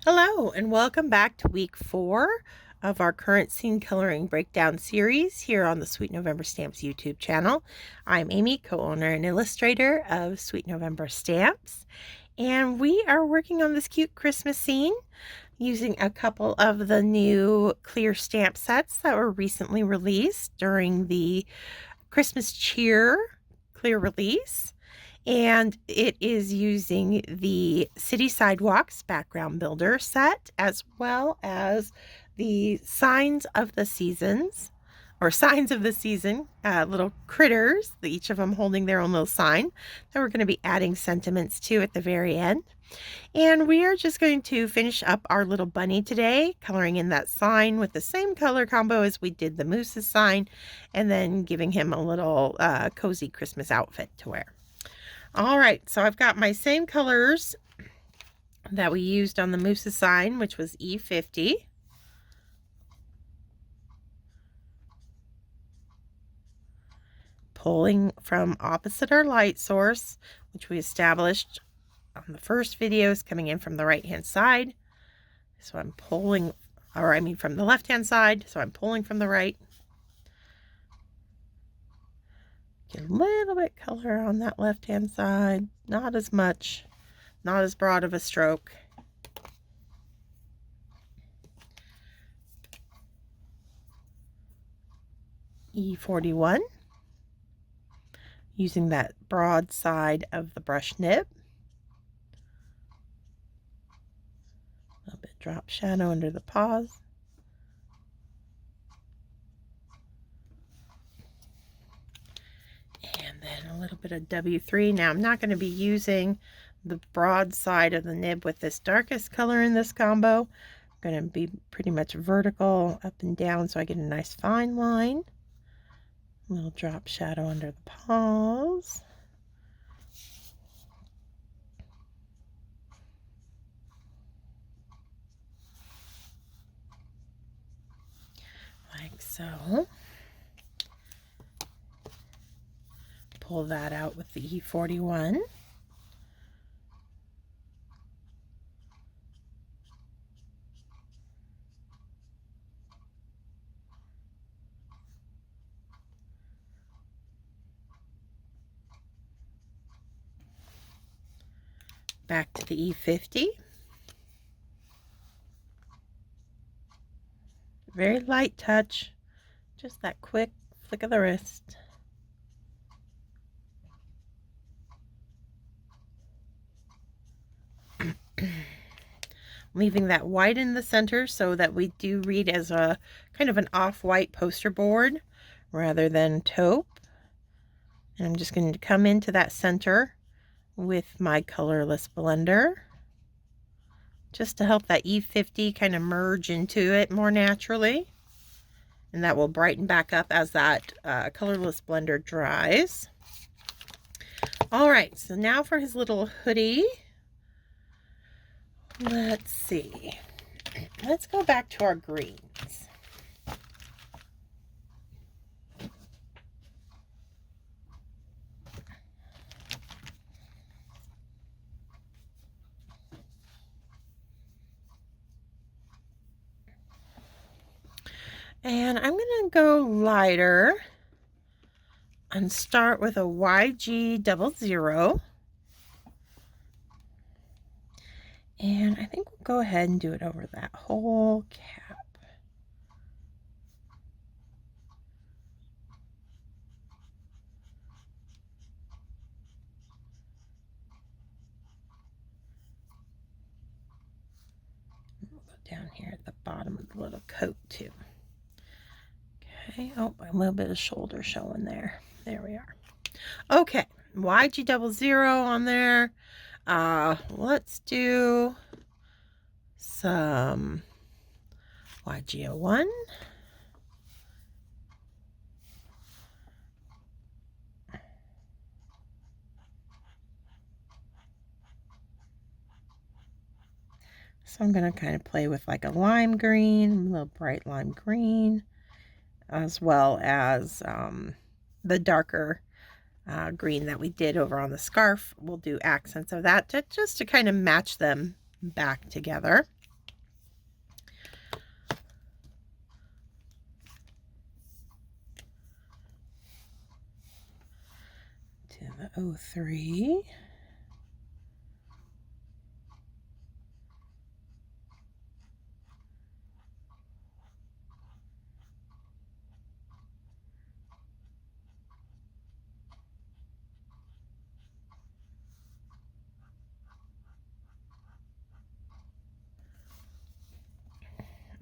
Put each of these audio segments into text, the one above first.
Hello and welcome back to week 4 of our current scene coloring breakdown series here on the Sweet November Stamps YouTube channel. I'm Amy, co-owner and illustrator of Sweet November Stamps, and we are working on this cute Christmas scene using a couple of the new clear stamp sets that were recently released during the Christmas Cheer clear release. And it is using the City Sidewalks background builder set, as well as the Signs of the Seasons, or Signs of the Season, little critters, each of them holding their own little sign that we're going to be adding sentiments to at the very end. And we are just going to finish up our little bunny today, coloring in that sign with the same color combo as we did the moose's sign, and then giving him a little cozy Christmas outfit to wear. All right, so I've got my same colors that we used on the moose's sign, which was E50. Pulling from opposite our light source, which we established on the first videos, coming in from the right-hand side. So I'm pulling, or I mean from the left-hand side, so I'm pulling from the right. Get a little bit color on that left-hand side, not as much, not as broad of a stroke. E41, using that broad side of the brush nib. A little bit drop shadow under the paws. And then a little bit of W3. Now I'm not going to be using the broad side of the nib with this darkest color in this combo. I'm going to be pretty much vertical up and down so I get a nice fine line. A little drop shadow under the paws. Like so. Pull that out with the E41. Back to the E50. Very light touch, just that quick flick of the wrist. Leaving that white in the center so that we do read as a kind of an off-white poster board rather than taupe. And I'm just going to come into that center with my colorless blender just to help that E50 kind of merge into it more naturally. And that will brighten back up as that colorless blender dries. All right, so now for his little hoodie. Let's see. Let's go back to our greens. And I'm going to go lighter and start with a YG00. And I think we'll go ahead and do it over that whole cap. We'll go down here at the bottom of the little coat too. Okay, oh, a little bit of shoulder showing there. There we are. Okay, YG00 on there. Let's do some YG01. So I'm going to kind of play with like a lime green, a little bright lime green, as well as the darker green that we did over on the scarf. We'll do accents of that just to kind of match them back together. And the 03.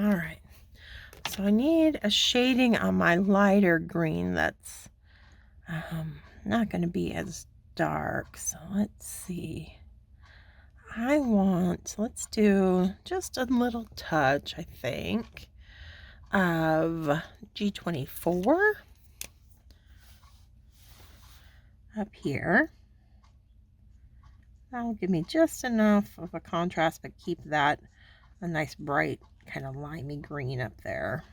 All right, so I need a shading on my lighter green that's not going to be as dark. So let's see. Let's do just a little touch, I think, of G24 up here. That'll give me just enough of a contrast, but keep that a nice bright kind of limey green up there.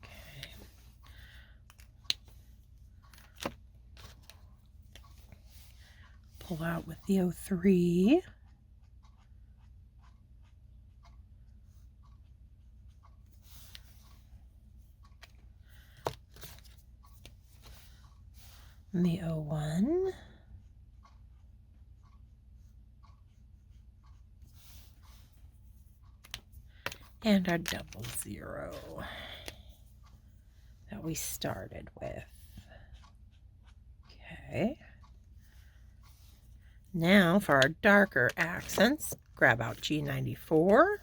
Okay. Pull out with the 03. And the 01. And our 00 that we started with. Okay. Now for our darker accents, grab out G94.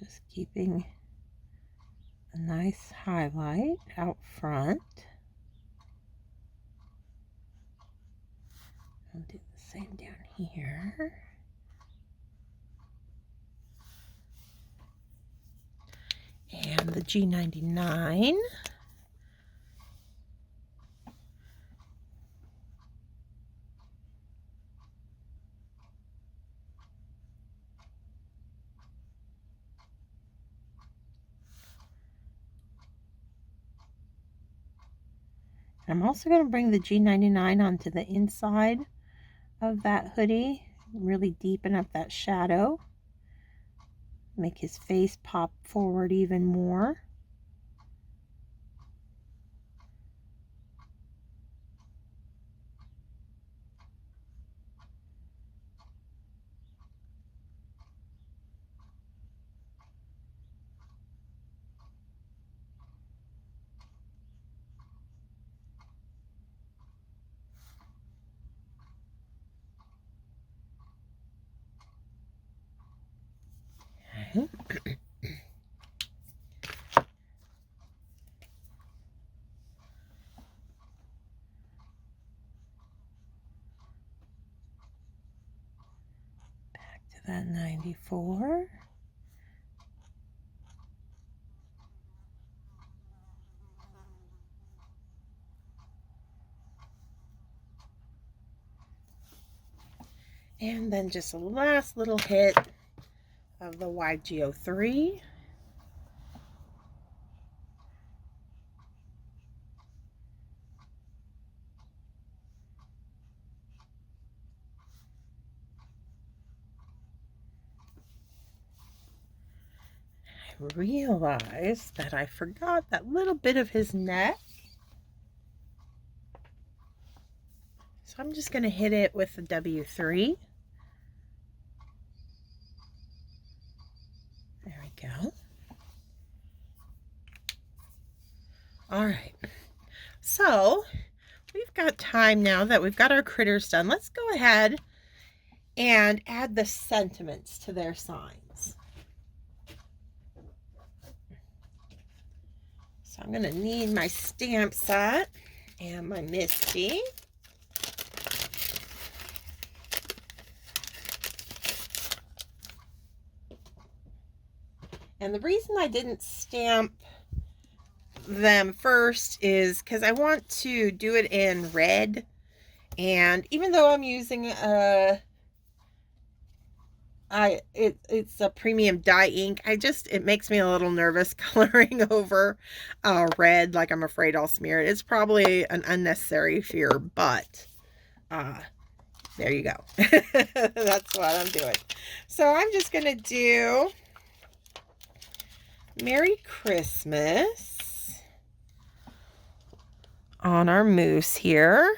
Just keeping a nice highlight out front. I'll do the same down here. And the G99. I'm also going to bring the G99 onto the inside of that hoodie, really deepen up that shadow, make his face pop forward even more. Okay. Back to that 94. And then just a last little hit of the YG03. I realized that I forgot that little bit of his neck. So I'm just going to hit it with the W3. There we go. All right. So we've got time now that we've got our critters done. Let's go ahead and add the sentiments to their signs. So I'm going to need my stamp set and my Misty. And the reason I didn't stamp them first is because I want to do it in red. And even though I'm using a It's a premium dye ink. It makes me a little nervous coloring over red, like I'm afraid I'll smear it. It's probably an unnecessary fear, but there you go. That's what I'm doing. So I'm just gonna do Merry Christmas on our mousse here.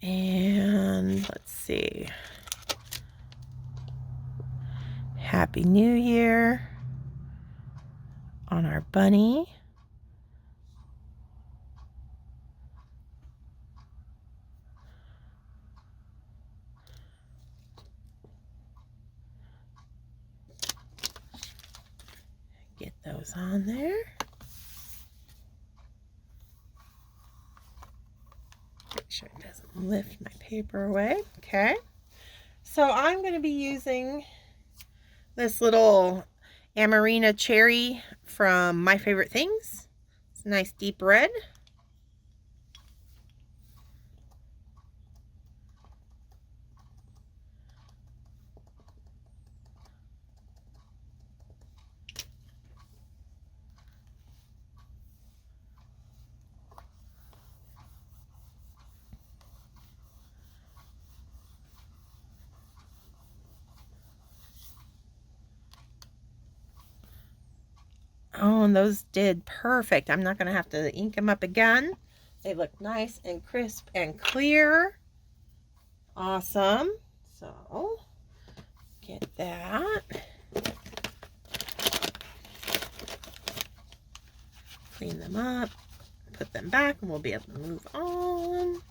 And let's see. Happy New Year on our bunny. Get those on there. Make sure it doesn't lift my paper away. Okay. So I'm going to be using this little Amarena cherry from My Favorite Things. It's a nice deep red. Oh, and those did perfect. I'm not going to have to ink them up again. They look nice and crisp and clear. Awesome. So, get that. Clean them up. Put them back and we'll be able to move on.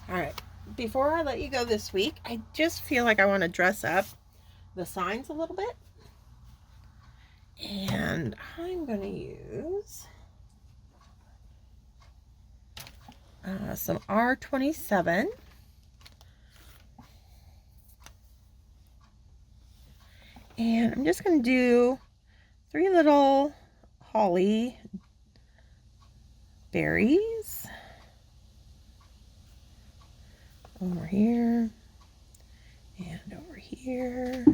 All right, before I let you go this week, I just feel like I want to dress up the signs a little bit. And I'm going to use some R27. And I'm just going to do 3 little holly berries over here and over here.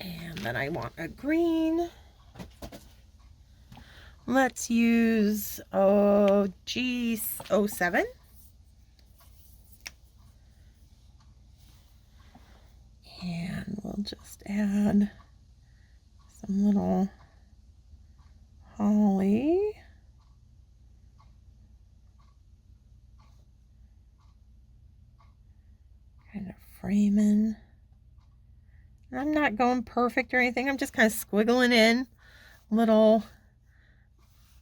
And then I want a green. Let's use G07. And we'll just add some little holly. Kind of framing. I'm not going perfect or anything. I'm just kind of squiggling in little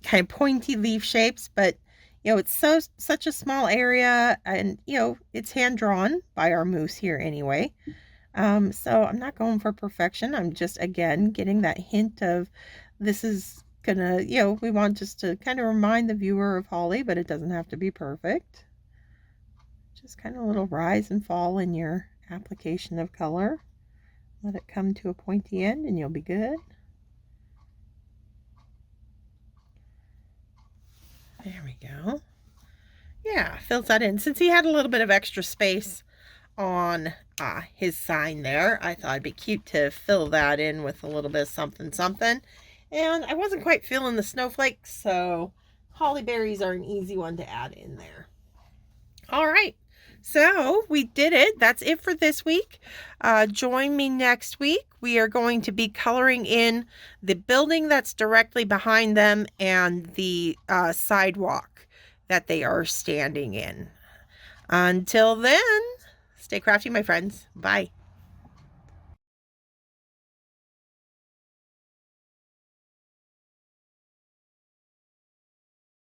kind of pointy leaf shapes, but you know, it's such a small area, and you know, it's hand drawn by our mousse here anyway. So I'm not going for perfection. I'm just, again, getting that hint of this is gonna, you know, we want just to kind of remind the viewer of holly, but it doesn't have to be perfect. Just kind of a little rise and fall in your application of color. Let it come to a pointy end and you'll be good. There we go. Yeah, fills that in. Since he had a little bit of extra space on his sign there, I thought it'd be cute to fill that in with a little bit of something something. And I wasn't quite feeling the snowflakes, so holly berries are an easy one to add in there. All right. So we did it. That's it for this week. Join me next week. We are going to be coloring in the building that's directly behind them and the sidewalk that they are standing in. Until then, stay crafty, my friends. Bye.